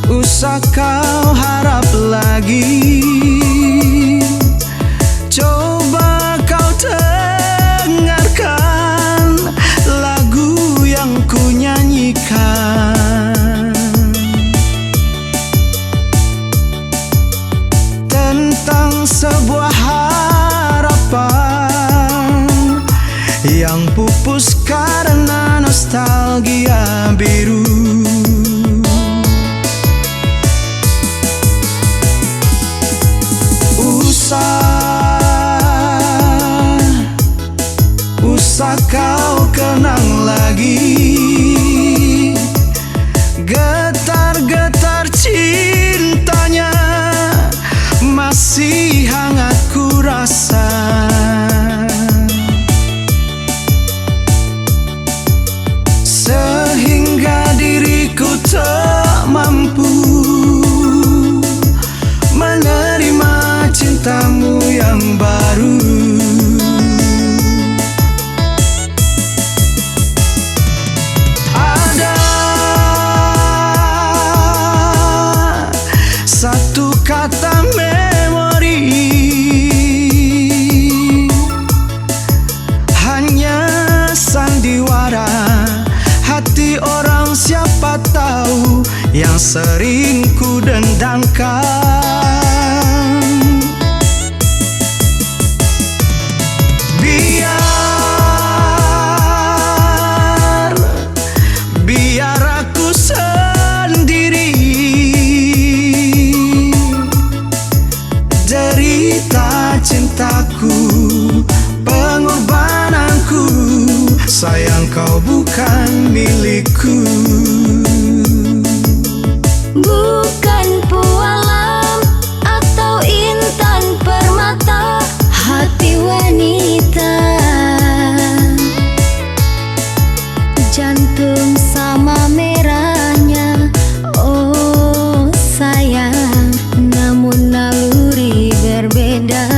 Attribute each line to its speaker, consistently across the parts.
Speaker 1: Usah kau harap lagi, coba kau dengarkan lagu yang ku nyanyikan tentang sebuah harapan yang pupus karena nostalgia biru. Usah kau kenang lagi getar-getar cintanya, masih hangat ku rasa. Sehingga diriku tak mampu menerima cintamu yang baru. Ada satu kata memori, hanya sandiwara hati orang siapa tahu yang sering ku dendangkan. Biar aku sendiri derita cintaku, pengorbananku, sayang kau bukan milikku.
Speaker 2: Bukan pualam atau intan permata hati wanita, jantung sama merahnya, oh sayang, namun naluri berbeda.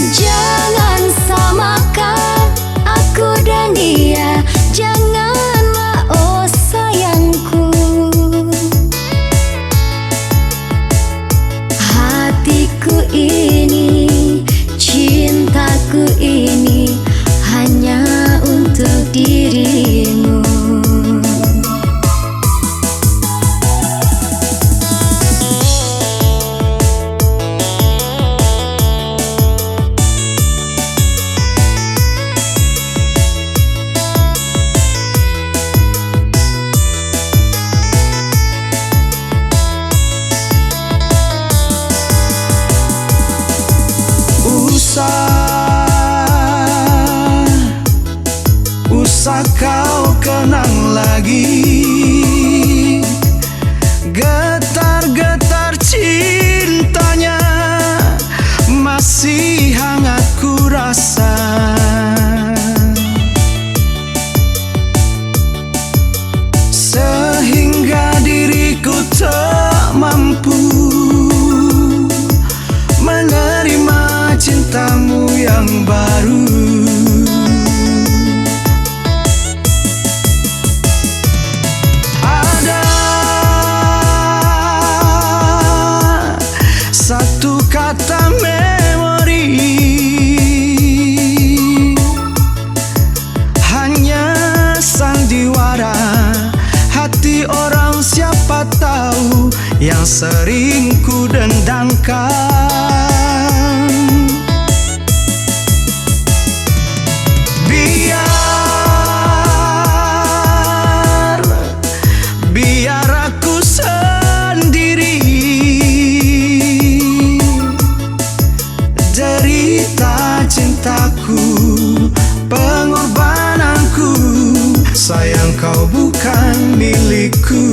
Speaker 2: Jangan samakan aku dan dia, janganlah oh sayangku. Hatiku ini, cintaku ini hanya untuk dirimu.
Speaker 1: Usah kau kenang lagi getar-getar cintanya, masih hangat ku rasa. Sehingga diriku tak mampu menerima cintamu yang baru. Ada satu kata memori, hanya sandiwara hati orang siapa tahu yang sering ku dendangkan. Biar aku sendiri derita cintaku, pengorbananku, Sayang kau bukan milikku.